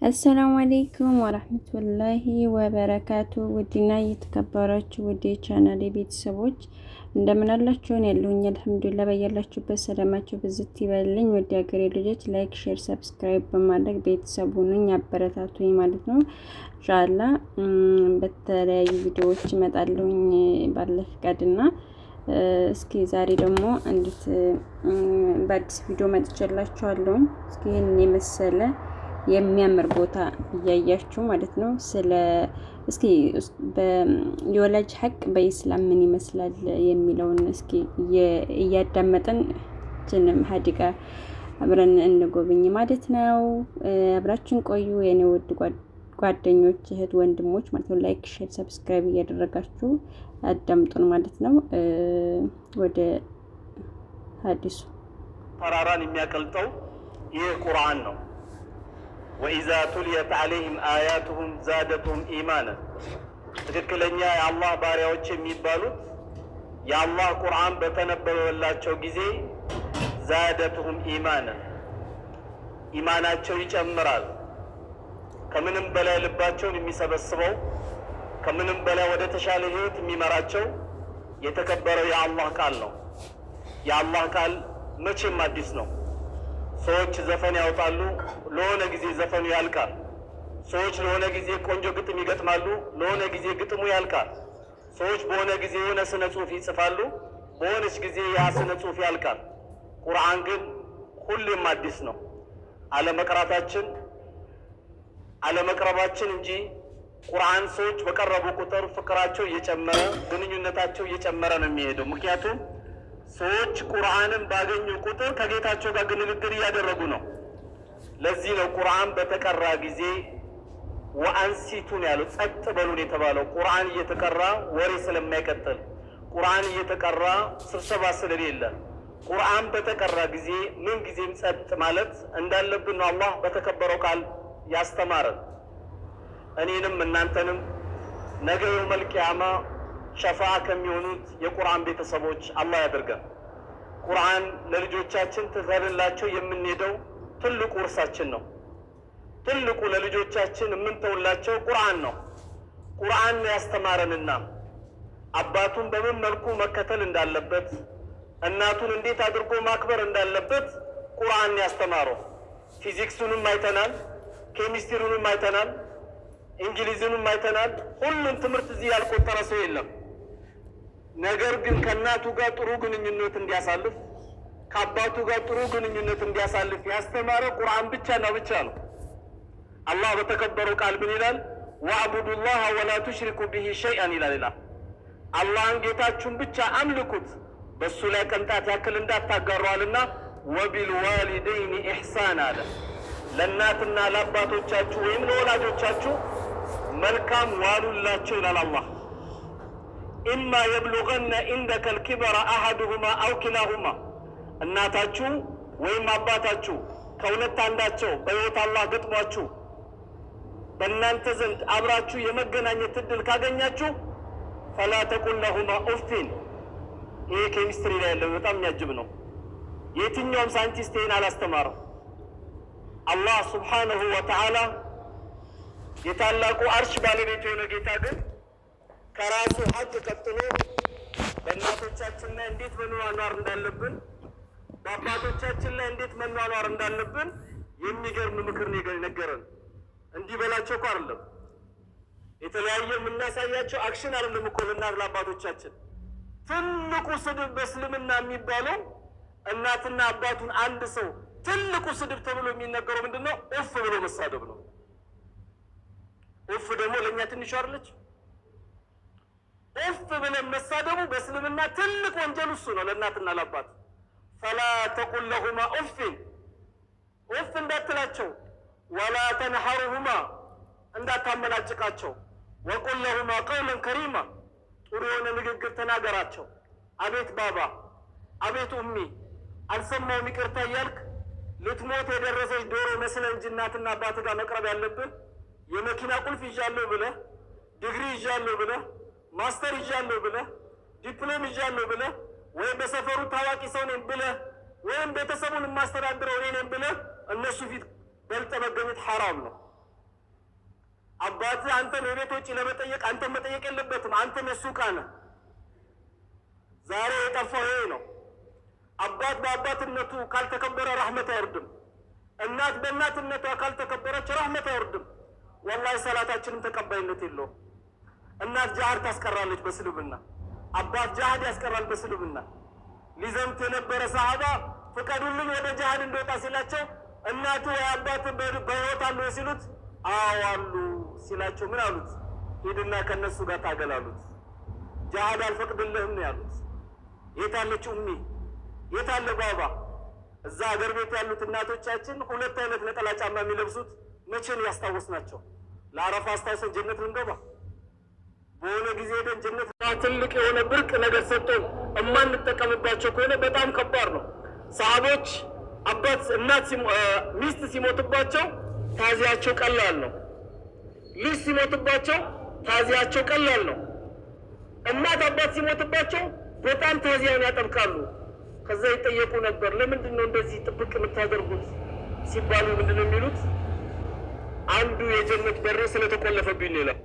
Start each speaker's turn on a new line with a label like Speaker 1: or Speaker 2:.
Speaker 1: አሰላሙ አለይኩም ወራህመቱላሂ ወበረካቱ። ውድና የተከበራችሁ ውድ የቻናሌ ቤተሰቦች እንደምን አላችሁ? ያለሁኝ አልሐምዱሊላህ። በያላችሁበት ሰላማችሁ ብዝት ይበልኝ። ወደ ሀገሬ ልጆች ላይክ፣ ሼር፣ ሰብስክራይብ በማድረግ ቤተሰብ ሁኑኝ፣ አበረታቱኝ ማለት ነው። ኢንሻአላህ በተለያዩ ቪዲዮዎች እመጣለሁኝ ባለ ፍቃድና እስኪ ዛሬ ደግሞ እንዴት በአዲስ ቪዲዮ መጥቻላችኋለሁ። እስኪ ይሄን የመሰለ የሚያምር ቦታ እያያችሁ ማለት ነው። እስኪ የወላጅ ሀቅ በኢስላም ምን ይመስላል የሚለውን እስኪ እያዳመጥን ጅንም ሀዲቃ አብረን እንጎብኝ ማለት ነው። አብራችን ቆዩ የኔ ውድ ጓደኞች፣ እህት፣ ወንድሞች ማለት ነው። ላይክ፣ ሼር፣ ሰብስክራይብ እያደረጋችሁ አዳምጡን ማለት ነው። ወደ ሀዲሱ
Speaker 2: ተራራን የሚያቀልጠው ይህ ቁርአን ነው። ወኢዛ ቱልየት ዐለይሂም አያቱሁም ዛደቱሁም ኢማናን። ትክክለኛ የአላህ ባሪያዎች የሚባሉት የአላህ ቁርአን በተነበበላቸው ጊዜ ዛደቱሁም ኢማናን፣ ኢማናቸው ይጨምራል። ከምንም በላይ ልባቸውን የሚሰበስበው ከምንም በላይ ወደ ተሻለ ህይወት የሚመራቸው የተከበረው የአላህ ቃል ነው። የአላህ ቃል መቼም አዲስ ነው። ሰዎች ዘፈን ያወጣሉ፣ ለሆነ ጊዜ ዘፈኑ ያልቃል። ሰዎች ለሆነ ጊዜ ቆንጆ ግጥም ይገጥማሉ፣ ለሆነ ጊዜ ግጥሙ ያልቃል። ሰዎች በሆነ ጊዜ የሆነ ስነ ጽሁፍ ይጽፋሉ፣ በሆነች ጊዜ ያ ስነ ጽሁፍ ያልቃል። ቁርአን ግን ሁሌም አዲስ ነው። አለመቅራታችን አለመቅረባችን እንጂ ቁርአን ሰዎች በቀረቡ ቁጥር ፍቅራቸው እየጨመረ ግንኙነታቸው እየጨመረ ነው የሚሄደው። ምክንያቱም ሰዎች ቁርአንን ባገኙ ቁጥር ከጌታቸው ጋር ንግግር እያደረጉ ነው። ለዚህ ነው ቁርአን በተቀራ ጊዜ ወአንሲቱን ያለው፣ ጸጥ በሉን የተባለው። ቁርአን እየተቀራ ወሬ ስለማይቀጥል፣ ቁርአን እየተቀራ ስብሰባ ስለሌለ፣ ቁርአን በተቀራ ጊዜ ምን ጊዜም ጸጥ ማለት እንዳለብን ነው አላህ በተከበረው ቃል ያስተማረን። እኔንም እናንተንም ነገ የውመል ቂያማ ሸፋዓ ከሚሆኑት የቁርአን ቤተሰቦች አላህ ያደርገን። ቁርአን ለልጆቻችን ትተንላቸው የምንሄደው ትልቁ ውርሳችን ነው። ትልቁ ለልጆቻችን የምንተውላቸው ቁርአን ነው። ቁርአን ያስተማረንና አባቱን በምን መልኩ መከተል እንዳለበት፣ እናቱን እንዴት አድርጎ ማክበር እንዳለበት ቁርአን ያስተማረው። ፊዚክሱንም አይተናል፣ ኬሚስትሪውንም አይተናል፣ እንግሊዝንም አይተናል። ሁሉም ትምህርት እዚህ ያልቆጠረ ሰው የለም። ነገር ግን ከእናቱ ጋር ጥሩ ግንኙነት እንዲያሳልፍ፣ ከአባቱ ጋር ጥሩ ግንኙነት እንዲያሳልፍ ያስተማረ ቁርአን ብቻና ብቻ ነው። አላህ በተከበረው ቃል ምን ይላል? ወአቡዱላህ ወላ ቱሽሪኩ ቢሂ ሸይአን ይላል። አላህን ጌታችሁን ብቻ አምልኩት፣ በሱ ላይ ቅንጣት ያክል እንዳታጋሯልና ወቢልዋሊደይኒ ኢሕሳን አለ። ለእናትና ለአባቶቻችሁ ወይም ለወላጆቻችሁ መልካም ዋሉላቸው ይላል አላህ። ኢማ የብሉገነ ኢንደከ ልኪበረ አሐዱሁማ አው ኪላሁማ፣ እናታችሁ ወይም አባታችሁ ከሁለት አንዳቸው በሕይወት አላህ ገጥሟችሁ በእናንተ ዘንድ አብራችሁ የመገናኘት እድል ካገኛችሁ ፈላ ተቁል ለሁማ ኡፍቲን። ይሄ ኬሚስትሪ ላይ ያለው በጣም የሚያጅብ ነው። የትኛውም ሳይንቲስት ይህን አላስተማረው። አላህ ሱብሓነሁ ወተዓላ የታላቁ አርሽ ባለቤት የሆነ ጌታ ግን ከራሱ ሀቅ ቀጥሎ በእናቶቻችን ላይ እንዴት መኗኗር እንዳለብን፣ በአባቶቻችን ላይ እንዴት መኗኗር እንዳለብን የሚገርም ምክር ነገረን። እንዲህ በላቸው እኮ አይደለም፣ የተለያየ የምናሳያቸው አክሽን አይደለም እኮ ለእናት ለአባቶቻችን። ትልቁ ስድብ በእስልምና የሚባለው እናትና አባቱን አንድ ሰው ትልቁ ስድብ ተብሎ የሚነገረው ምንድን ነው? ኡፍ ብሎ መሳደብ ነው። ኡፍ ደግሞ ለእኛ ትንሽ አይደለች። ኡፍ ብለን መሳደቡ በእስልምና ትልቅ ወንጀል እሱ ነው ለእናትና ለአባት። ፈላ ተቁል ለሁማ ኡፍን፣ ኡፍ እንዳትላቸው። ወላ ተንሐሩሁማ፣ እንዳታመናጭቃቸው። ወቁል ለሁማ ቀውለን ከሪማ፣ ጥሩ የሆነ ንግግር ተናገራቸው። አቤት ባባ፣ አቤት ኡሚ፣ አልሰማውም ይቅርታ እያልክ ልትሞት የደረሰች ዶሮ መስለህ እንጂ እናትና አባት ጋር መቅረብ ያለብን የመኪና ቁልፍ ይዣለሁ ብለህ፣ ዲግሪ ይዣለሁ ብለህ፣ ማስተር ይዣለሁ ብለህ፣ ዲፕሎም ይዣለሁ ብለህ፣ ወይም በሰፈሩ ታዋቂ ሰው ነኝ ብለህ፣ ወይም ቤተሰቡን የማስተዳድረው እኔ ነኝ ብለህ እነሱ ፊት በልጠ መገኘት ሐራም ነው። አባትህ አንተን የቤት ወጪ ለመጠየቅ አንተን መጠየቅ የለበትም። አንተም የሱ ዕቃ ነህ። ዛሬ የጠፋው ይሄ ነው። አባት በአባትነቱ ካልተከበረ ረህመት አይወርድም። እናት በእናትነቷ ካልተከበረች ረህመት አይወርድም። ወላሂ ሰላታችንም ተቀባይነት የለውም። እናት ጃሃድ ታስቀራለች በስልምና፣ አባት ጃሃድ ያስቀራል በስልምና። ሊዘምት የነበረ ሰሃባ ፍቀዱልኝ ወደ ጃሃድ እንደወጣ ሲላቸው እናቱ ወይ አባት በሕይወት አሉ ሲሉት አዎ አሉ ሲላቸው ምን አሉት? ሂድና ከነሱ ጋር ታገላሉት። ጃሃድ አልፈቅድልህም ነው ያሉት። የታለች ኡሚ? የታለ ባባ? እዛ ሀገር ቤት ያሉት እናቶቻችን 2 አይነት ነጠላ ጫማ የሚለብሱት መቼን ያስታወስናቸው? ለአረፋ አስታውሰን ጀነት ልንገባ በሆነ ጊዜ ሄደን ጀነት ትልቅ የሆነ ብርቅ ነገር ሰጥቶን እማንጠቀምባቸው ከሆነ በጣም ከባድ ነው። ሰሃቦች አባት እናት ሚስት ሲሞትባቸው ታዚያቸው ቀላል ነው። ልጅ ሲሞትባቸው ታዚያቸው ቀላል ነው። እናት አባት ሲሞትባቸው በጣም ታዚያን ያጠብቃሉ። ከዛ ይጠየቁ ነበር፣ ለምንድን ነው እንደዚህ ጥብቅ የምታደርጉት ሲባሉ ምንድን ነው የሚሉት? አንዱ የጀነት በር ስለተቆለፈብኝ ነው ይላል።